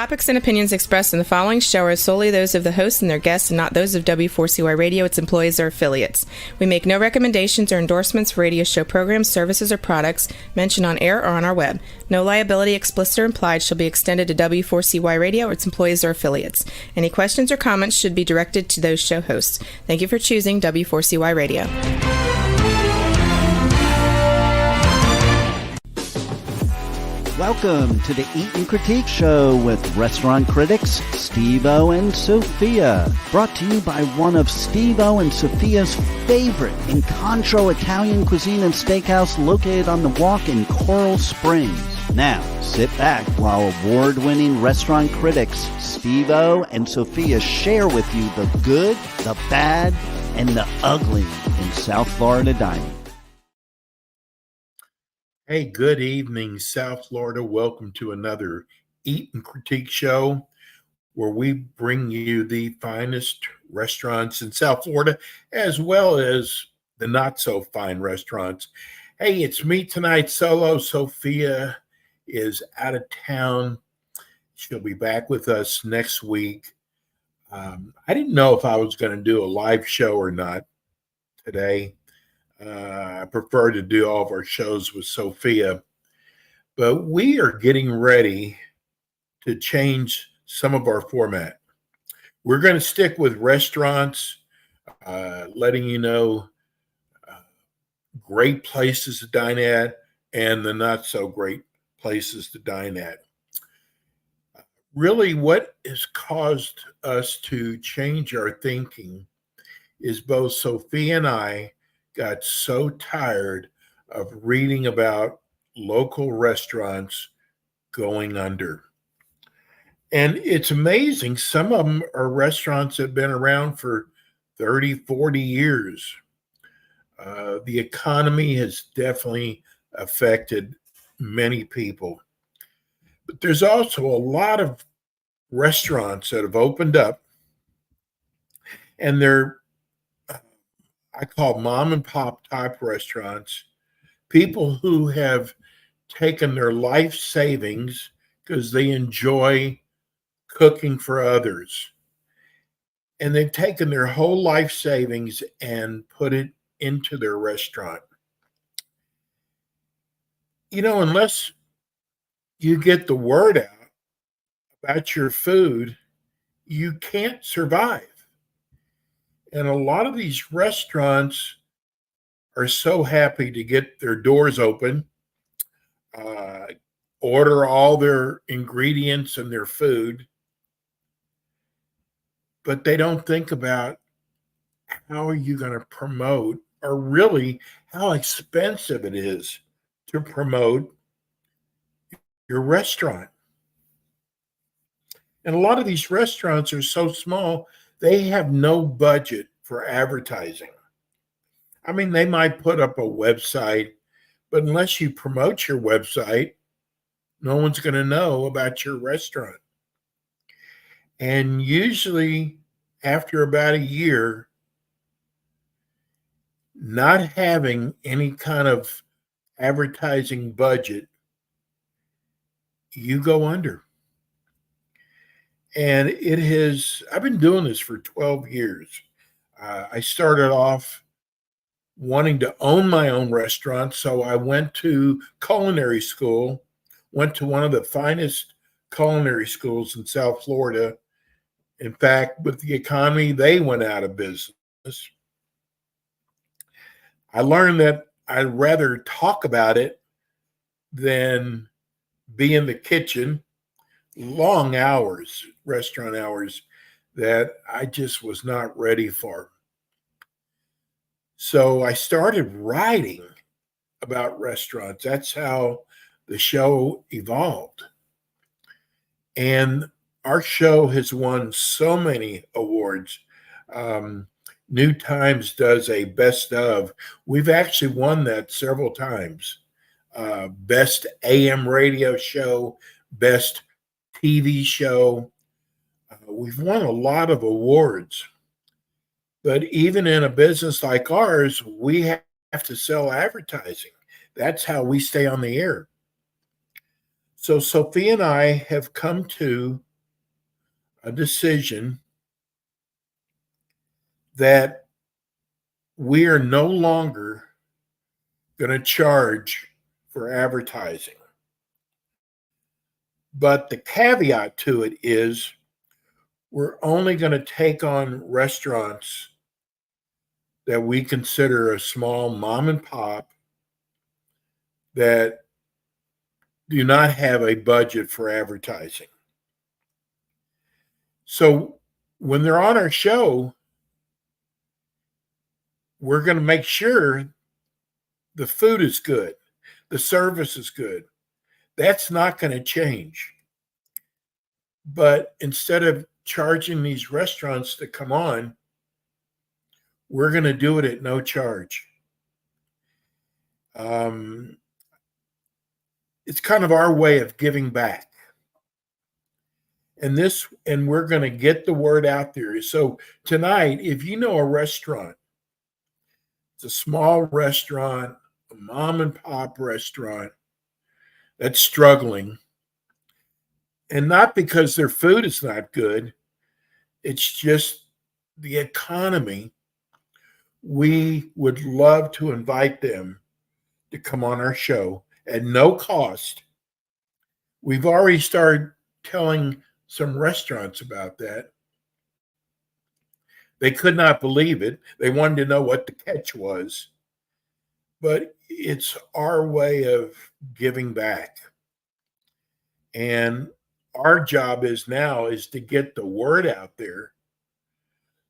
topics and opinions expressed in the following show are solely those of the hosts and their guests and not those of W4CY Radio, its employees, or affiliates. We make no recommendations or endorsements for radio show programs, services, or products mentioned on air or on our web. No liability, explicit or implied, shall be extended to W4CY Radio or its employees or affiliates. Any questions or comments should be directed to those show hosts. Thank you for choosing W4CY Radio. Welcome to the Eat and Critique Show with restaurant critics Steve-O and Sophia. Brought to you by one of Steve-O and Sophia's favorite Incontro Italian cuisine and steakhouse located on the Walk in Coral Springs. Now, sit back while award-winning restaurant critics Steve-O and Sophia share with you the good, the bad, and the ugly in South Florida dining. Hey, good evening, South Florida. Welcome to another Eat and Critique Show where we bring you the finest restaurants in South Florida as well as the not-so-fine restaurants. Hey, it's me tonight solo. Sophia is out of town. She'll be back with us next week. I didn't know if I was going to do a live show or not today. I prefer to do all of our shows with Sophia, but we are getting ready to change some of our format. We're going to stick with restaurants, letting you know great places to dine at and the not so great places to dine at. Really, what has caused us to change our thinking is both Sophia and I got so tired of reading about local restaurants going under. And it's amazing. Some of them are restaurants that have been around for 30, 40 years. The economy has definitely affected many people. But there's also a lot of restaurants that have opened up, and they're I call mom and pop type restaurants, people who have taken their life savings because they enjoy cooking for others. And they've taken their whole life savings and put it into their restaurant. You know, unless you get the word out about your food, you can't survive. And a lot of these restaurants are so happy to get their doors open, order all their ingredients and their food, but they don't think about how are you going to promote, or really how expensive it is to promote your restaurant. And a lot of these restaurants are so small, they have no budget for advertising. I mean, they might put up a website, but unless you promote your website, no one's going to know about your restaurant. And usually after about a year, not having any kind of advertising budget, you go under. And I've been doing this for 12 years. I started off wanting to own my own restaurant, so I went to culinary school, went to one of the finest culinary schools in South Florida. In fact, with the economy, they went out of business. I learned that I'd rather talk about it than be in the kitchen. Long hours, restaurant hours, that I just was not ready for. So I started writing about restaurants. That's how the show evolved. And our show has won so many awards. New Times does a best of. We've actually won that several times. Best AM radio show, best TV show. We've won a lot of awards. But even in a business like ours, we have to sell advertising. That's how we stay on the air. So Sophia and I have come to a decision that we are no longer going to charge for advertising. But the caveat to it is we're only going to take on restaurants that we consider a small mom and pop that do not have a budget for advertising. So when they're on our show, we're going to make sure the food is good, the service is good. That's not going to change. But instead of charging these restaurants to come on, we're going to do it at no charge. It's kind of our way of giving back. And we're going to get the word out there. So tonight, if you know a restaurant, it's a small restaurant, a mom and pop restaurant that's struggling, and not because their food is not good, it's just the economy, we would love to invite them to come on our show at no cost. We've already started telling some restaurants about that. They could not believe it. They wanted to know what the catch was. But it's our way of giving back. And our job is to get the word out there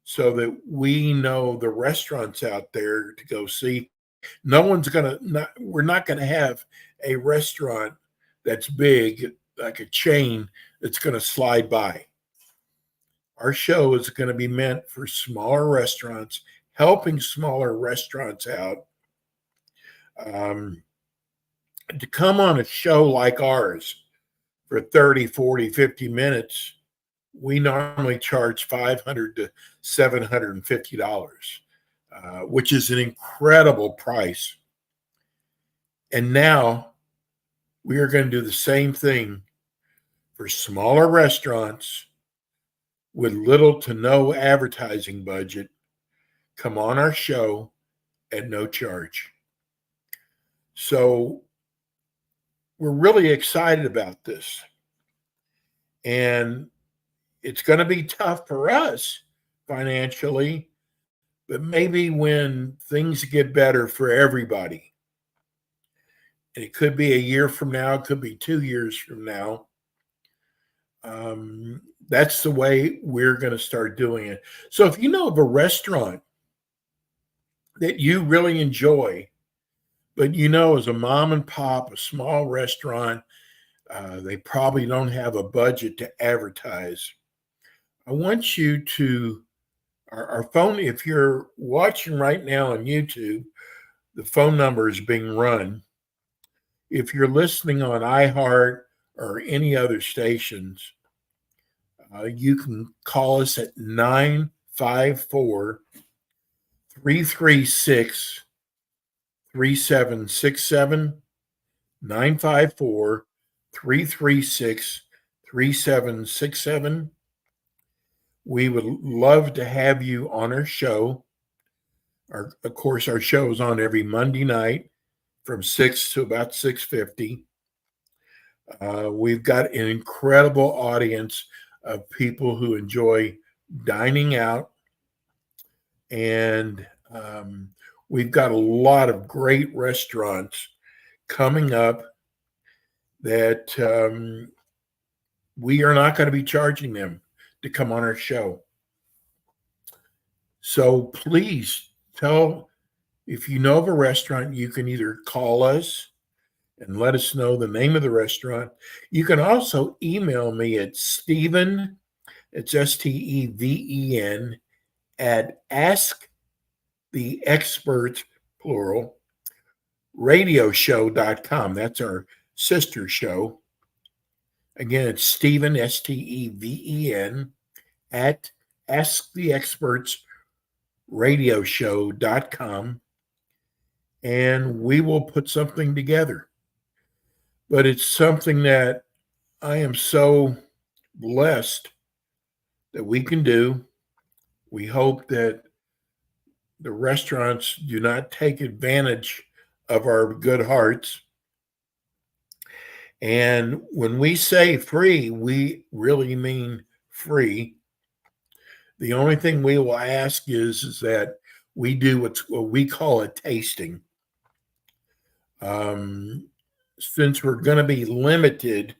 so that we know the restaurants out there to go see. We're not going to have a restaurant that's big, like a chain, that's going to slide by. Our show is going to be meant for smaller restaurants, helping smaller restaurants out. To come on a show like ours for 30, 40, 50 minutes, we normally charge $500 to $750, which is an incredible price. And now we are going to do the same thing for smaller restaurants with little to no advertising budget. Come on our show at no charge. So we're really excited about this. And it's going to be tough for us financially, but maybe when things get better for everybody, and it could be a year from now, it could be 2 years from now, that's the way we're going to start doing it. So if you know of a restaurant that you really enjoy, but as a mom and pop, a small restaurant, they probably don't have a budget to advertise, I want you to, our phone, if you're watching right now on YouTube, the phone number is being run. If you're listening on iHeart or any other stations, you can call us at 954 336 3767, 954 336 3767. We would love to have you on our show. Of course, our show is on every Monday night from 6 to about 6:50. We've got an incredible audience of people who enjoy dining out. And we've got a lot of great restaurants coming up that we are not going to be charging them to come on our show. So please if you know of a restaurant, you can either call us and let us know the name of the restaurant. You can also email me at Steven, it's STEVEN, at asktheexpert, plural, radioshow.com. That's our sister show. Again, it's Steven, STEVEN, at asktheexpertsradioshow.com, and we will put something together. But it's something that I am so blessed that we can do. We hope that the restaurants do not take advantage of our good hearts. And when we say free, we really mean free. The only thing we will ask is that we do what we call a tasting. Since we're going to be limited,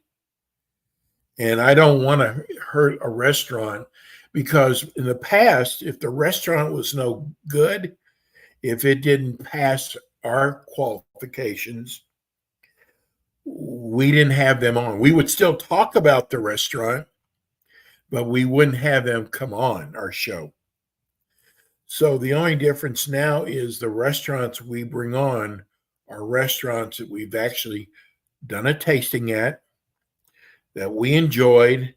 and I don't want to hurt a restaurant, because in the past, if the restaurant was no good, if it didn't pass our qualifications, we didn't have them on. We would still talk about the restaurant, but we wouldn't have them come on our show. So the only difference now is the restaurants we bring on are restaurants that we've actually done a tasting at, that we enjoyed,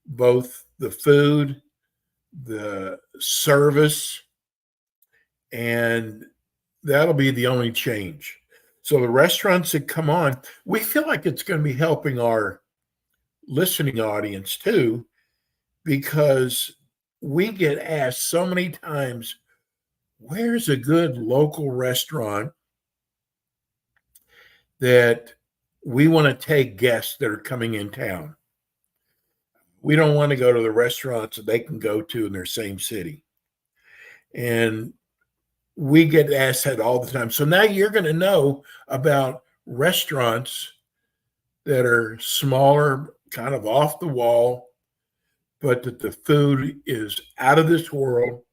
both the food, the service, and that'll be the only change. So the restaurants that come on, we feel like it's going to be helping our listening audience too, because we get asked so many times, where's a good local restaurant that we want to take guests that are coming in town? We don't want to go to the restaurants that they can go to in their same city. And we get asked that all the time. So now you're going to know about restaurants that are smaller, kind of off the wall, but that the food is out of this world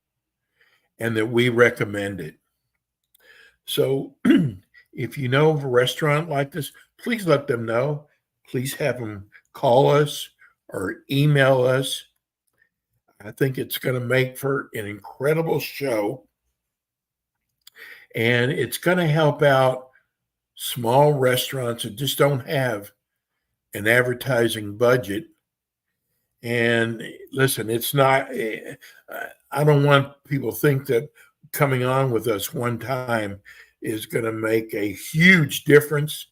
and that we recommend it. So if you know of a restaurant like this, please let them know. Please have them call us or email us. I think it's going to make for an incredible show. And it's going to help out small restaurants that just don't have an advertising budget. And listen, it's not, I don't want people to think that coming on with us one time is going to make a huge difference,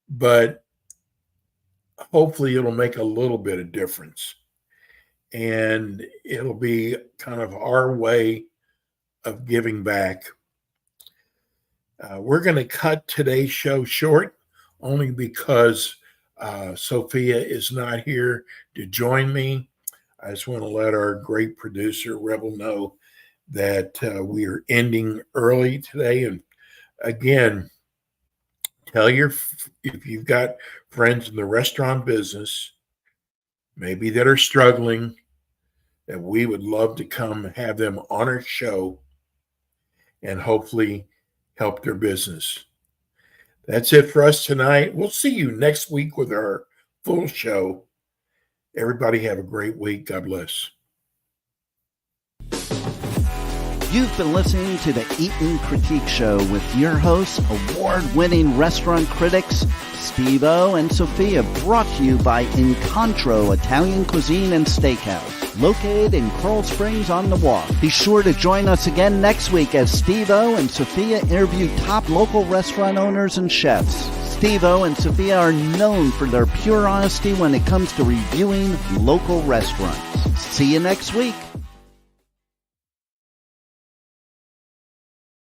but hopefully it'll make a little bit of difference. And it'll be kind of our way of giving back. We're going to cut today's show short only because Sophia is not here to join me. I just want to let our great producer, Rebel, know that we are ending early today. And again, if you've got friends in the restaurant business, maybe that are struggling, that we would love to come have them on our show and hopefully help their business. That's it for us tonight. We'll see you next week with our full show. Everybody have a great week. God bless. You've been listening to the Eatin' Critique Show with your hosts, award-winning restaurant critics Steve-O and Sophia, brought to you by Incontro Italian Cuisine and Steakhouse, located in Coral Springs on the Walk. Be sure to join us again next week as Steve-O and Sophia interview top local restaurant owners and chefs. Steve-O and Sophia are known for their pure honesty when it comes to reviewing local restaurants. See you next week.